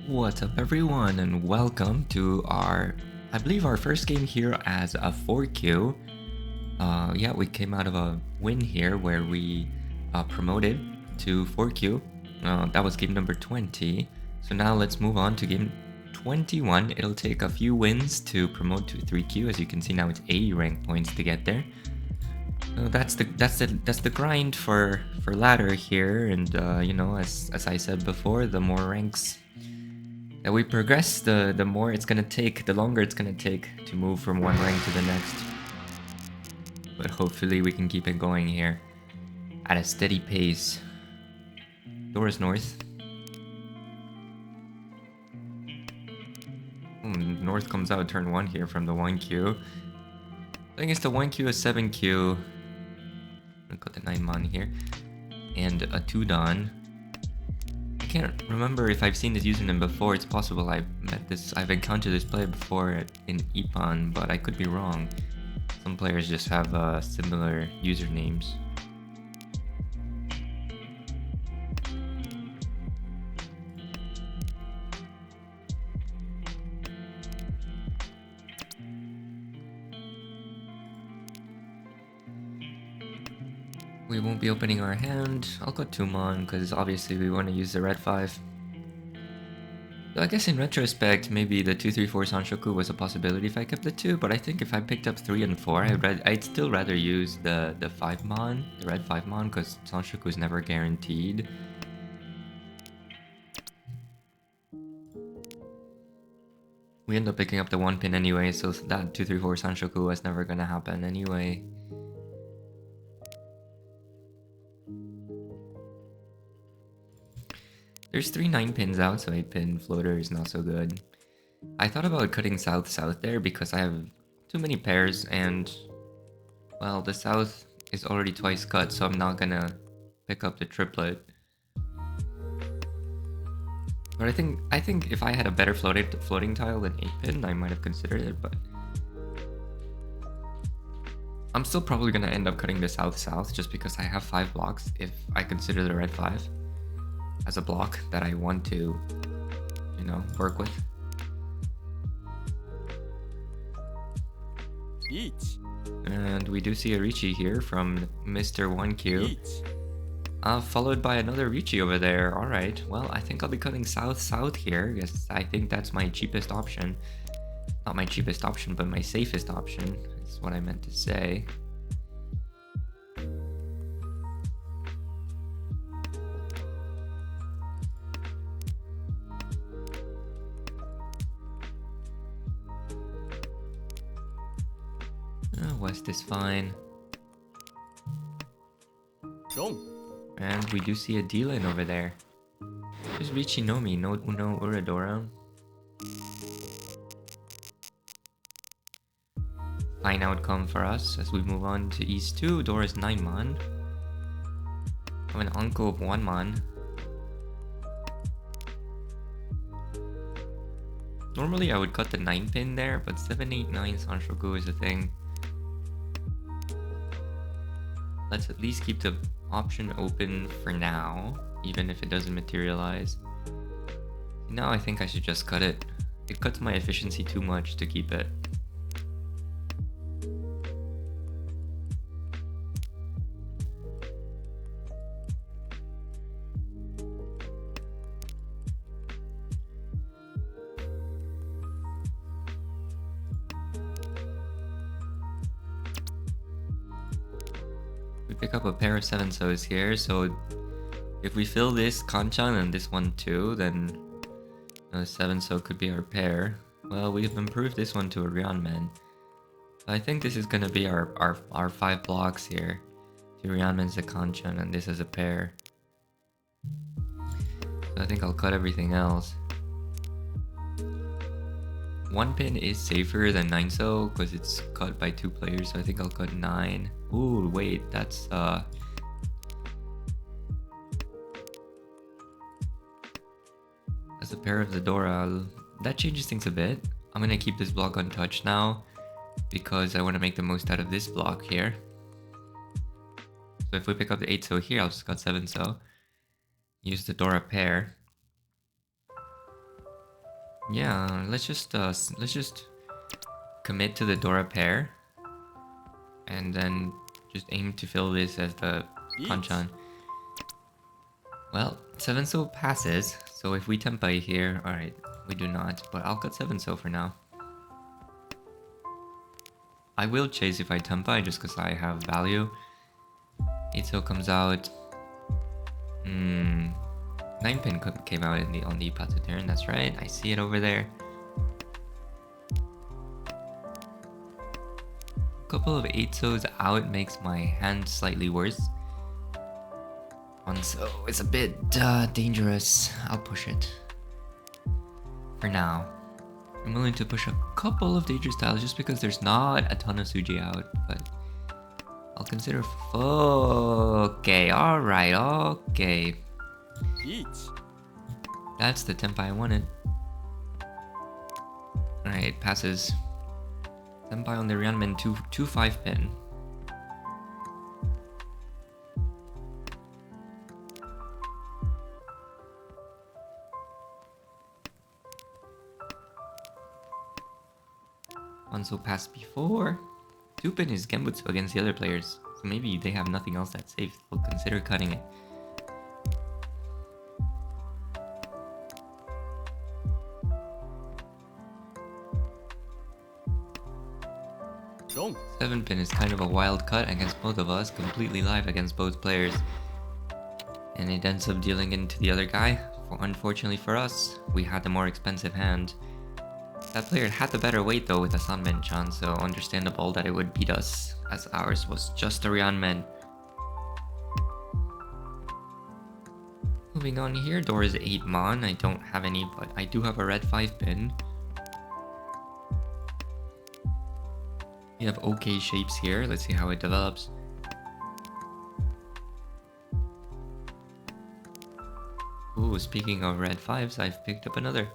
What's up everyone and welcome to I believe our first game here as a 4Q. Yeah, we came out of a win here where we promoted to 4Q. That was game number 20. So now let's move on to game 21. It'll take a few wins to promote to 3Q. As you can see now it's 80 rank points to get there. So that's the grind for ladder here, and you know, as I said before, the more ranks that we progress, the more it's gonna take, the longer it's gonna take to move from one rank to the next. But hopefully we can keep it going here at a steady pace. Door is north. North comes out turn 1 here from the 1Q. I think it's the 1Q, a 7Q. I'm gonna got the 9 mon here. And a 2 Don. I can't remember if I've seen this username before. It's possible I've encountered this player before in Ipan, but I could be wrong. Some players just have similar usernames. We won't be opening our hand. I'll go 2 mon because obviously we want to use the red 5. So I guess in retrospect, maybe the 2-3-4 Sanshoku was a possibility if I kept the 2, but I think if I picked up 3 and 4, I'd still rather use the 5 mon, the red 5 mon, because Sanshoku is never guaranteed. We end up picking up the 1 pin anyway, so that 2-3-4 Sanshoku was never gonna happen anyway. There's 3 9 pins out, so 8 pin floater is not so good. I thought about cutting south-south there because I have too many pairs and, well, the south is already twice cut, so I'm not gonna pick up the triplet. But I think if I had a better floating tile than 8 pin, I might have considered it, but I'm still probably gonna end up cutting the south-south just because I have 5 blocks if I consider the red 5 as a block that I want to, you know, work with. And we do see a Riichi here from Mr. 1Q. Followed by another Riichi over there. Alright, well, I think I'll be cutting south-south here. Yes, I think that's my cheapest option. Not my cheapest option, but my safest option, is what I meant to say. West is fine. And we do see a D-lane over there. There's Riichi Nomi, no Uno Uradora. Fine outcome for us as we move on to East 2. Door is 9 mon. I have an Anko of 1 mon. Normally I would cut the 9 pin there, but 7, 8, 9 Sanshoku is a thing. Let's at least keep the option open for now, even if it doesn't materialize. Now I think I should just cut it. It cuts my efficiency too much to keep it. Pick up a pair of 7-Sos here, so if we fill this Kanchan and this one too, then 7-So could be our pair. Well, we've improved this one to a Ryanman. So I think this is gonna be our 5 blocks here. 2 Ryanmans, a Kanchan, and this is a pair. So I think I'll cut everything else. 1 pin is safer than 9-So because it's cut by 2 players, so I think I'll cut 9. Ooh, wait, that's a pair of the Dora. That changes things a bit. I'm gonna keep this block untouched now because I want to make the most out of this block here. So if we pick up the 8-So here, I'll just cut 7-So. Use the Dora pair. Yeah, let's just commit to the Dora pair, and then just aim to fill this as the Kanchan. Well, 7 so passes, so if we Tempai here, alright, we do not, but I'll cut 7 so for now. I will chase if I Tempai just because I have value. 8 so comes out. 9 pin came out on the Ipatsu turn, that's right, I see it over there. A couple of 8 so's out makes my hand slightly worse. 1 so it's a bit dangerous. I'll push it. For now. I'm willing to push a couple of dangerous tiles just because there's not a ton of Suji out, but I'll consider. Okay, alright, okay. That's the Tempai I wanted. Alright, passes. Tempai on the Ryanman 2-5 pin. One so passed before. 2 pin is Genbutsu against the other players, so maybe they have nothing else that's safe. They'll consider cutting it. Don't. 7 pin is kind of a wild cut against both of us, completely live against both players. And it ends up dealing into the other guy. Unfortunately for us, we had the more expensive hand. That player had the better weight though with a Sanmen-chan, so understandable that it would beat us, as ours was just a Ryanmen. Moving on here, Dora's 8 mon. I don't have any, but I do have a red 5 pin. We have okay shapes here. Let's see how it develops. Ooh, speaking of red 5s, I've picked up another.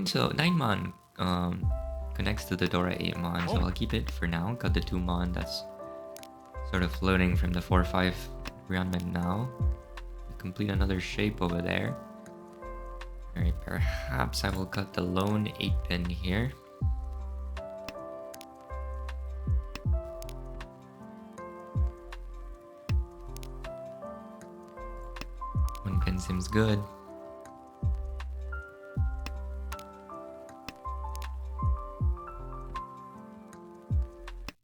So 9 mon connects to the Dora 8 mon, so I'll keep it for now. Got the 2 mon that's sort of floating from the 4-5 Ryanmen now. Complete another shape over there. Alright, perhaps I will cut the lone 8 pin here. One pin seems good.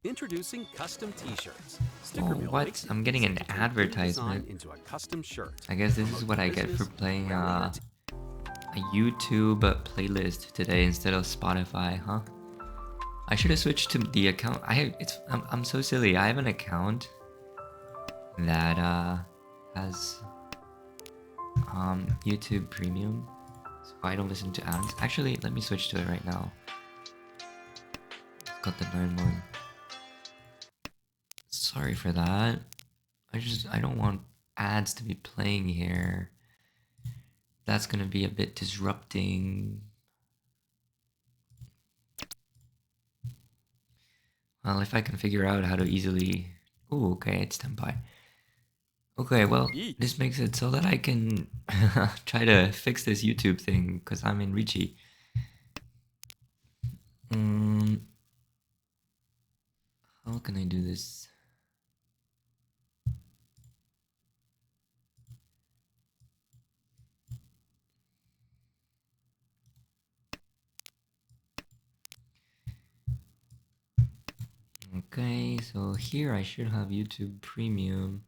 Introducing custom t-shirts. Oh, what? I'm getting an advertisement. Into a custom shirt. I guess this is what I get for playing a YouTube playlist today instead of Spotify, huh? I should have switched to the account. I'm so silly. I have an account that has YouTube Premium, so I don't listen to ads. Actually, let me switch to it right now. Got the 9-1. Sorry for that. I don't want ads to be playing here. That's gonna be a bit disrupting. Well, if I can figure out how to easily... Ooh, okay, it's Tenpai. Okay, well, this makes it so that I can try to fix this YouTube thing, because I'm in Riichi. How can I do this? Okay, so here I should have YouTube Premium.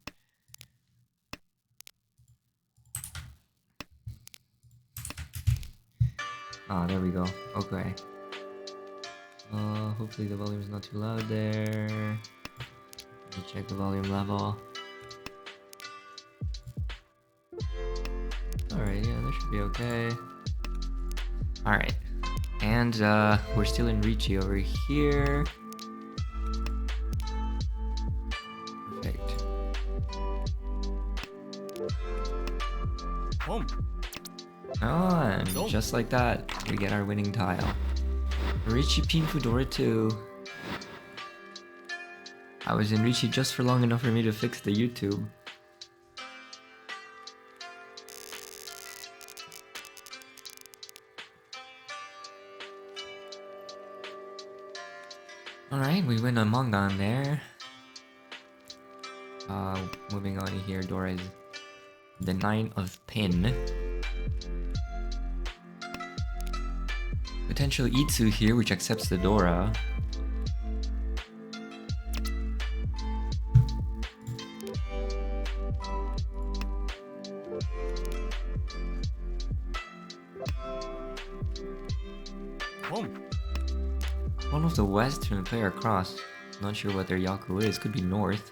Ah, there we go. Okay. Hopefully the volume is not too loud there. Let me check the volume level. Alright, yeah, that should be okay. Alright. And we're still in Riichi over here. Perfect. Home. Oh, and just like that, we get our winning tile. Riichi Pinfu Dora 2. I was in Riichi just for long enough for me to fix the YouTube. Alright, we win a manga on there. Moving on here, Dora is the 9 of pin. Potential Itsu here, which accepts the Dora. One of the western player cross. Not sure what their Yaku is. Could be north.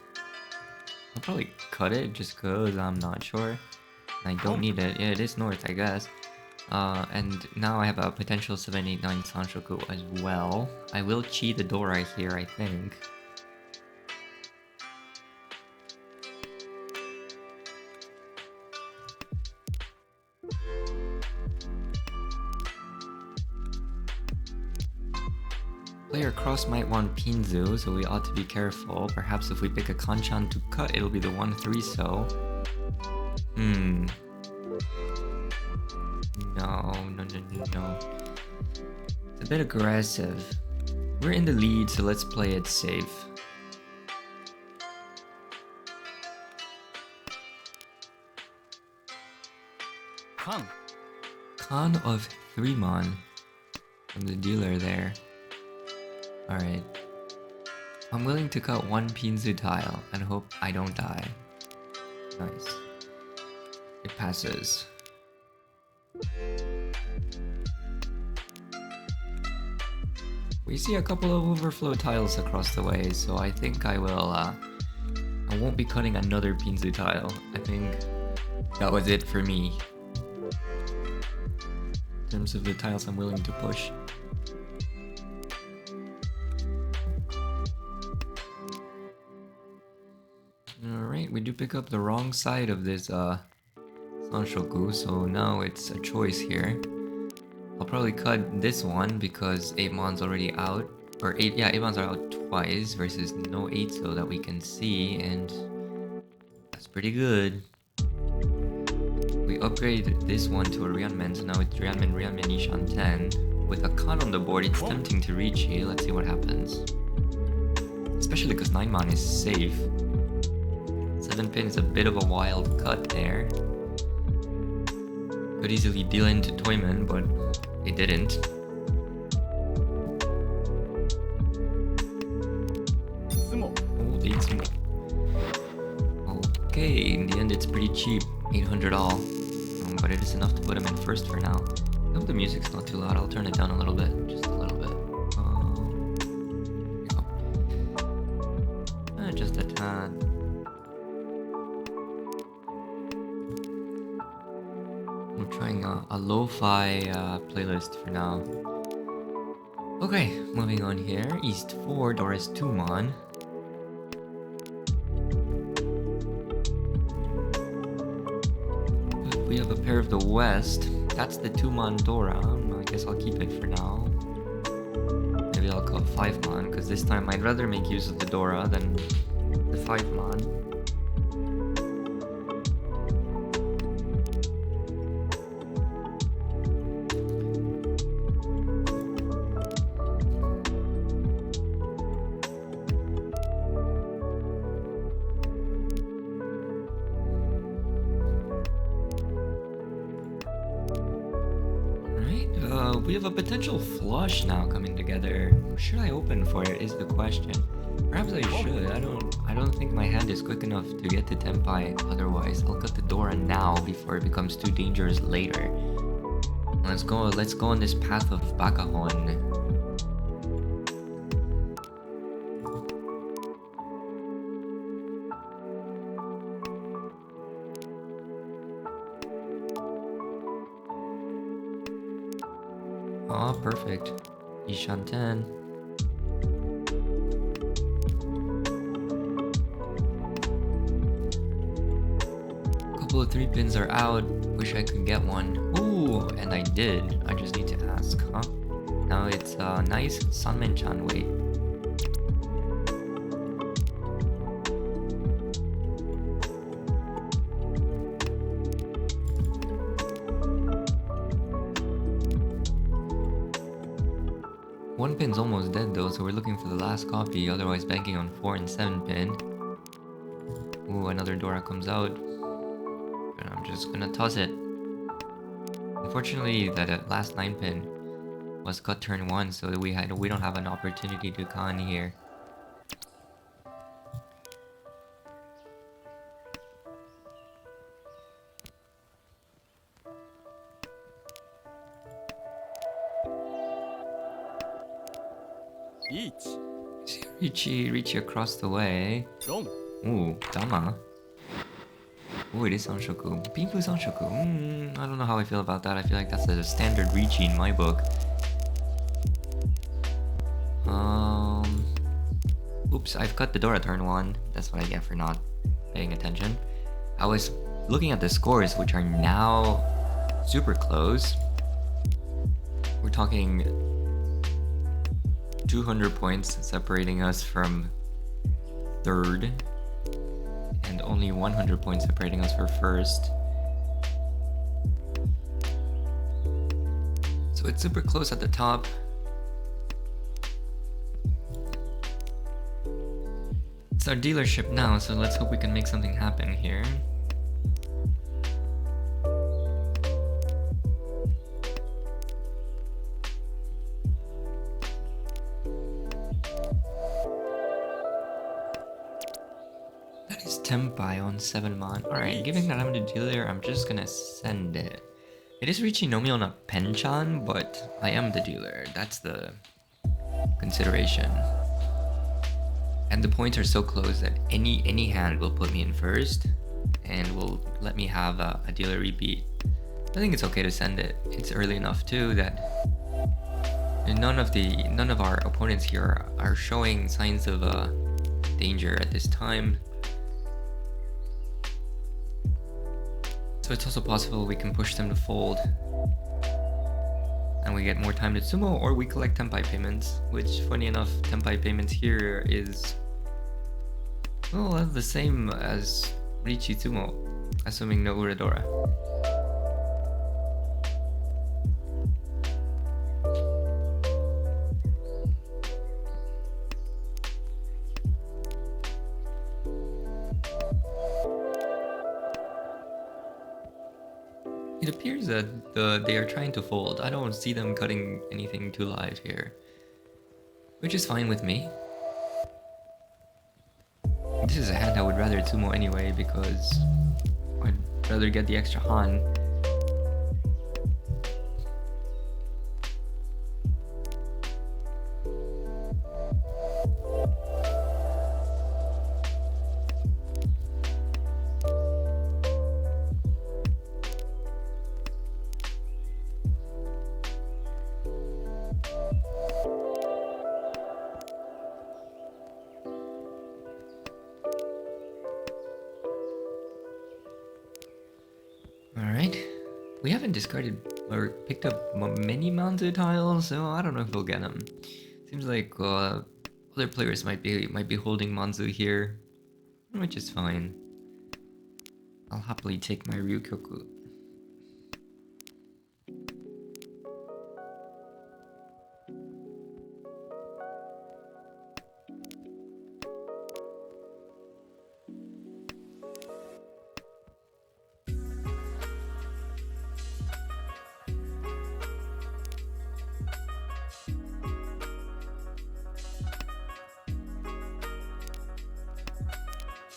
I'll probably cut it just cause I'm not sure. I don't need it. Yeah, it is north, I guess. And now I have a potential 789 Sanshoku as well. I will cheat the Dora here, I think. Player cross might want Pinzu, so we ought to be careful. Perhaps if we pick a Kanchan to cut, it'll be the 1-3 so. No. It's a bit aggressive. We're in the lead, so let's play it safe. Khan of 3-mon from the dealer there. Alright. I'm willing to cut one Pinzu tile and hope I don't die. Nice. It passes. We see a couple of overflow tiles across the way, so I think I will, I won't be cutting another Pinzu tile. I think that was it for me. In terms of the tiles I'm willing to push. Alright, we do pick up the wrong side of this Sanshoku, so now it's a choice here. I'll probably cut this one because 8mon's already out. Or 8mons are out twice versus no 8 so that we can see, and that's pretty good. We upgrade this one to a Ryanmen, so now it's Ryanmen Ishan 10. With a Khan on the board, it's tempting to Riichi. Let's see what happens. Especially because 9mon is safe. 7-pin is a bit of a wild cut there. Could easily deal into Toyman, but it didn't. Holy sumo. Okay, in the end it's pretty cheap. 800 all. But it is enough to put him in first for now. I hope the music's not too loud. I'll turn it down a little bit. Just a little bit. Here we go. Just a tad. I'm trying a lo-fi playlist for now. Okay, moving on here. East 4, Doris 2-mon. We have a pair of the West. That's the 2-mon Dora. I guess I'll keep it for now. Maybe I'll cut 5-mon, because this time I'd rather make use of the Dora than the 5-mon. We have a potential flush now coming together. Should I open for it is the question. Perhaps I should. I don't think my hand is quick enough to get to Tenpai. Otherwise, I'll cut the Dora now before it becomes too dangerous later. Let's go on this path of Bakahon. Oh, perfect. Ishan 10. Couple of 3-pins are out. Wish I could get one. Ooh, and I did. I just need to ask, huh? Now it's nice Sanmen-chan weight. 1 pin's almost dead though, so we're looking for the last copy, otherwise banking on 4 and 7 pin. Ooh, another Dora comes out. And I'm just gonna toss it. Unfortunately, that last 9 pin was cut turn 1, so we don't have an opportunity to con here. Each. Riichi across the way. Don't. Ooh, Dama. Ooh, it is Sanshoku. Pinfu Sanshoku. I don't know how I feel about that. I feel like that's a standard Riichi in my book. Oops, I've cut the Dora turn 1. That's what I get for not paying attention. I was looking at the scores, which are now super close. We're talking 200 points separating us from third, and only 100 points separating us for first. So it's super close at the top. It's our dealership now, so let's hope we can make something happen here. Tempai on 7 mon. Alright, given that I'm the dealer, I'm just gonna send it. It is Riichi Nomi on a Penchan, but I am the dealer. That's the consideration. And the points are so close that any hand will put me in first and will let me have a dealer repeat. I think it's okay to send it. It's early enough too that none of our opponents here are showing signs of danger at this time. So it's also possible we can push them to fold. And we get more time to sumo, or we collect Tenpai payments, which, funny enough, Tenpai payments here is, well, that's the same as Riichi Sumo, assuming no Uradora. It appears that they are trying to fold. I don't see them cutting anything too live here, which is fine with me. This is a hand I would rather Tsumo anyway, because I'd rather get the extra Han. Alright, we haven't discarded or picked up many Manzu tiles, so I don't know if we'll get them. Seems like other players might be holding Manzu here, which is fine. I'll happily take my Ryukyoku.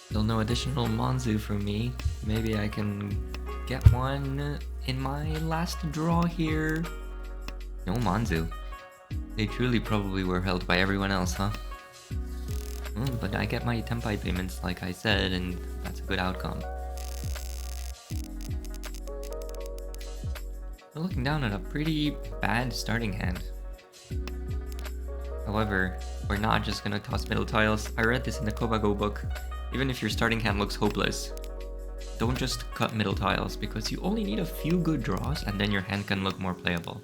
Still no additional Manzu from me. Maybe I can get one in my last draw here. No Manzu. They truly probably were held by everyone else, huh? But I get my Tenpai payments like I said, and that's a good outcome. We're looking down at a pretty bad starting hand. However, we're not just gonna toss middle tiles. I read this in the Kobago book. Even if your starting hand looks hopeless, don't just cut middle tiles, because you only need a few good draws and then your hand can look more playable.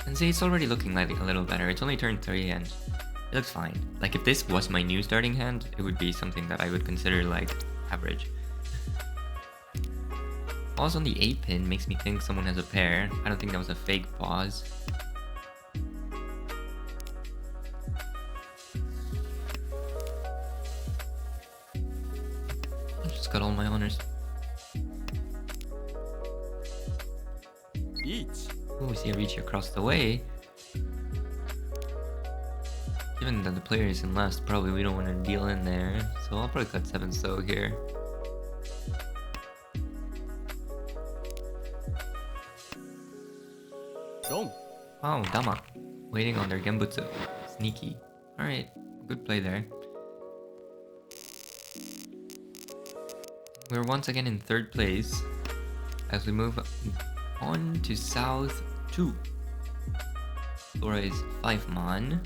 And see, it's already looking like a little better. It's only turn 3 and it looks fine. Like if this was my new starting hand, it would be something that I would consider like average. Pause on the 8 pin makes me think someone has a pair. I don't think that was a fake pause. I just got all my honors. Each. Oh, we see a Riichi across the way. Given that the player is in left, probably we don't want to deal in there. So I'll probably cut 7 so here. Don't. Wow, Dama. Waiting on their Genbutsu. Sneaky. Alright, good play there. We're once again in 3rd place as we move on to South 2. Flora is 5 man.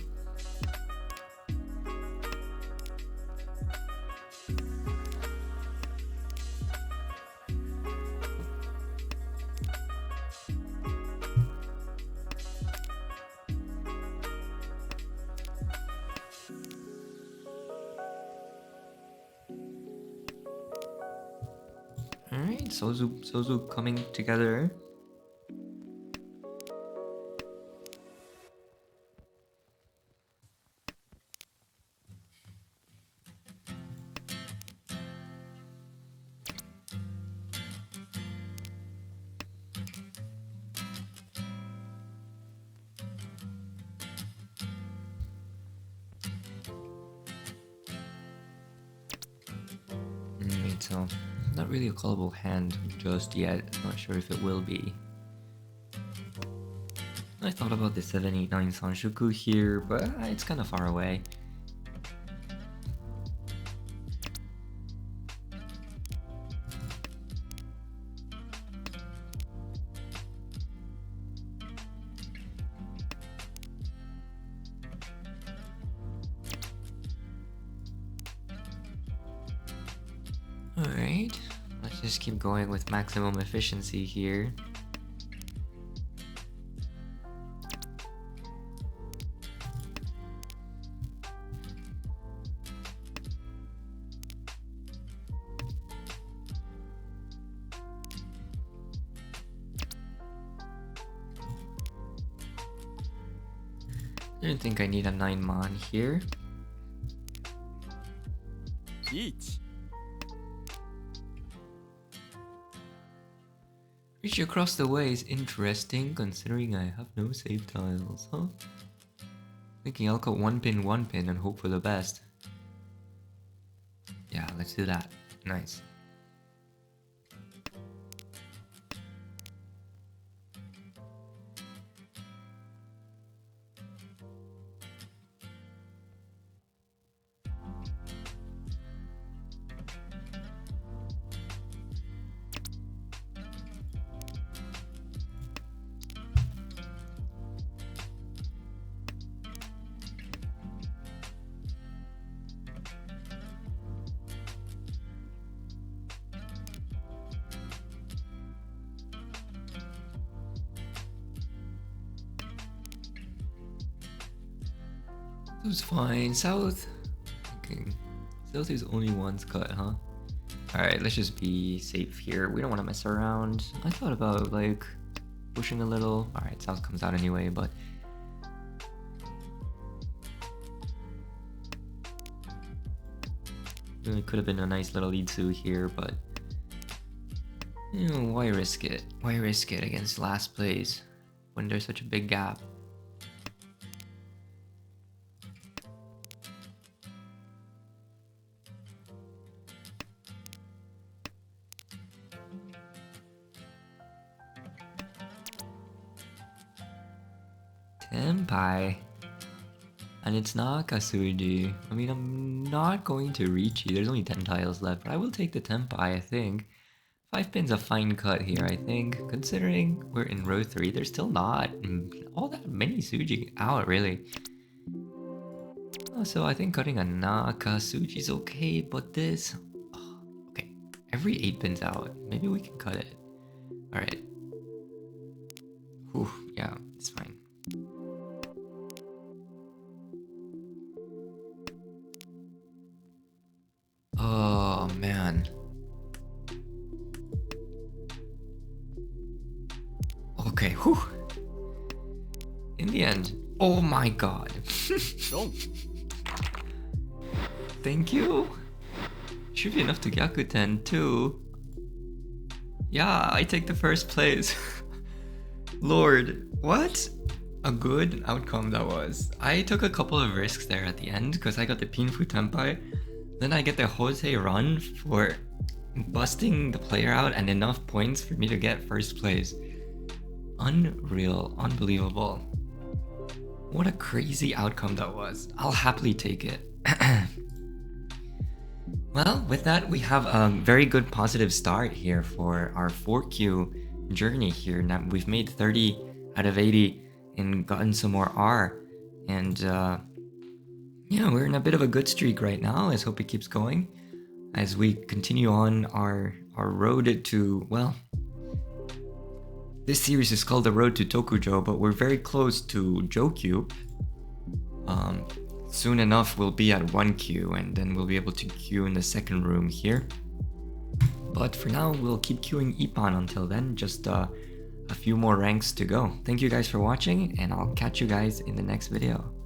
Alright, Sozu coming together. So not really a callable hand just yet. Not sure if it will be. I thought about the 789 Sanshuku here, but it's kind of far away. Alright, let's just keep going with maximum efficiency here. I don't think I need a 9 man here. Each. Reach across the way is interesting considering I have no save tiles, huh? Thinking I'll cut 1 pin and hope for the best. Yeah, let's do that. Nice. It was fine. South. Okay. South is only once cut, huh? Alright, let's just be safe here. We don't want to mess around. I thought about like pushing a little. Alright, South comes out anyway, but it could have been a nice little lead-through here, but you know, why risk it? Why risk it against last place when there's such a big gap? Tenpai. And it's not Kasuji. I mean, I'm not going to Riichi. There's only 10 tiles left, but I will take the Tenpai, I think. 5 pin's a fine cut here, I think. Considering we're in row 3, there's still not all that many Suji out, really. So I think cutting a Naka Suji is okay, but this... Oh, okay, every 8 pin's out. Maybe we can cut it. Alright. Whew, yeah, it's fine. Okay, whew. In the end, oh my god. Don't. Thank you. Should be enough to Gyakuten too. Yeah, I take the first place. Lord, what a good outcome that was. I took a couple of risks there at the end because I got the Pinfu Tenpai. Then I get the Jose run for busting the player out and enough points for me to get first place. Unreal, unbelievable. What a crazy outcome that was. I'll happily take it. Well, with that, we have a very good positive start here for our 4Q journey here. Now we've made 30 out of 80 and gotten some more R. And yeah, we're in a bit of a good streak right now. Let's hope it keeps going as we continue on our road to, well, this series is called the Road to Tokujou, but we're very close to Jokyu. Soon enough, we'll be at 1 queue, and then we'll be able to queue in the second room here. But for now, we'll keep queuing Ippon until then, just a few more ranks to go. Thank you guys for watching, and I'll catch you guys in the next video.